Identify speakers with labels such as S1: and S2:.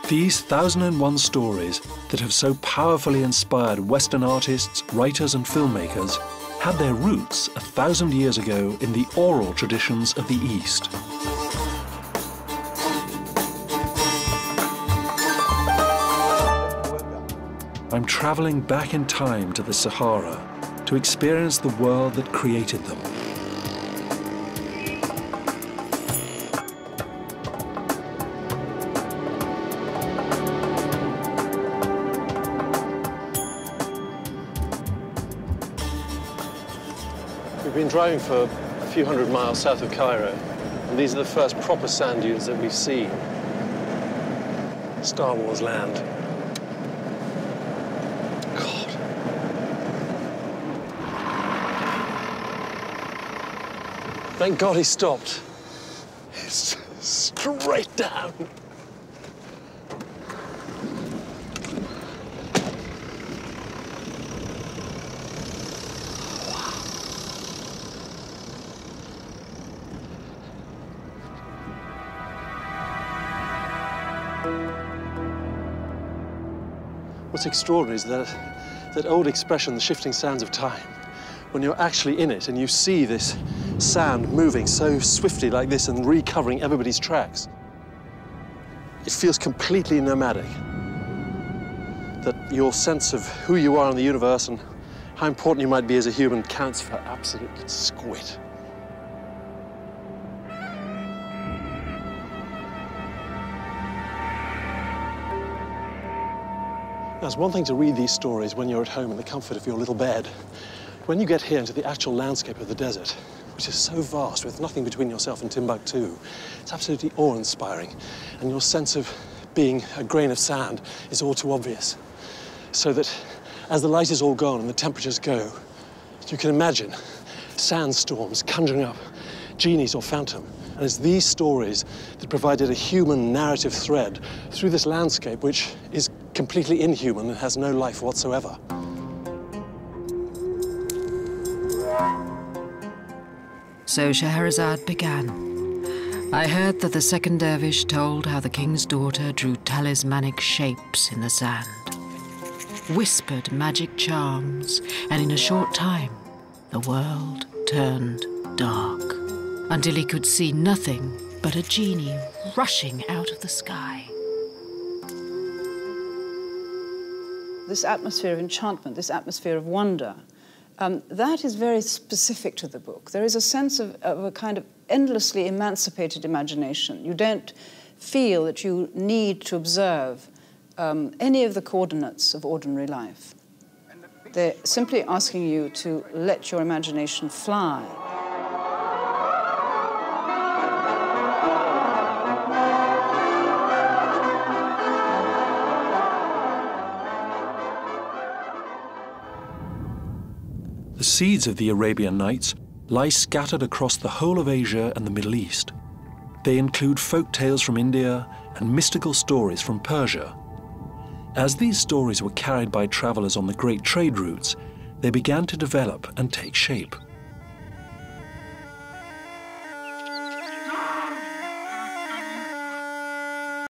S1: These 1001 stories that have so powerfully inspired Western artists, writers and filmmakers had their roots 1,000 years ago in the oral traditions of the East. I'm traveling back in time to the Sahara to experience the world that created them.
S2: We've been driving for a few hundred miles south of Cairo, and these are the first proper sand dunes that we've seen. Star Wars land. God. Thank God he stopped. It's straight down. What's extraordinary is that old expression, the shifting sands of time. When you're actually in it and you see this sand moving so swiftly like this and recovering everybody's tracks, it feels completely nomadic. That your sense of who you are in the universe and how important you might be as a human counts for absolute squid. Now, it's one thing to read these stories when you're at home in the comfort of your little bed. When you get here into the actual landscape of the desert, which is so vast with nothing between yourself and Timbuktu, it's absolutely awe-inspiring. And your sense of being a grain of sand is all too obvious. So that as the light is all gone and the temperatures go, you can imagine sandstorms conjuring up genies or phantom. And it's these stories that provided a human narrative thread through this landscape, which is completely inhuman and has no life whatsoever.
S3: So Scheherazade began. I heard that the second dervish told how the king's daughter drew talismanic shapes in the sand, whispered magic charms, and in a short time, the world turned dark, until he could see nothing but a genie rushing out of the sky.
S4: This atmosphere of enchantment, this atmosphere of wonder, that is very specific to the book. There is a sense of a kind of endlessly emancipated imagination. You don't feel that you need to observe any of the coordinates of ordinary life. They're simply asking you to let your imagination fly.
S1: The seeds of the Arabian Nights lie scattered across the whole of Asia and the Middle East. They include folk tales from India and mystical stories from Persia. As these stories were carried by travelers on the great trade routes, they began to develop and take shape.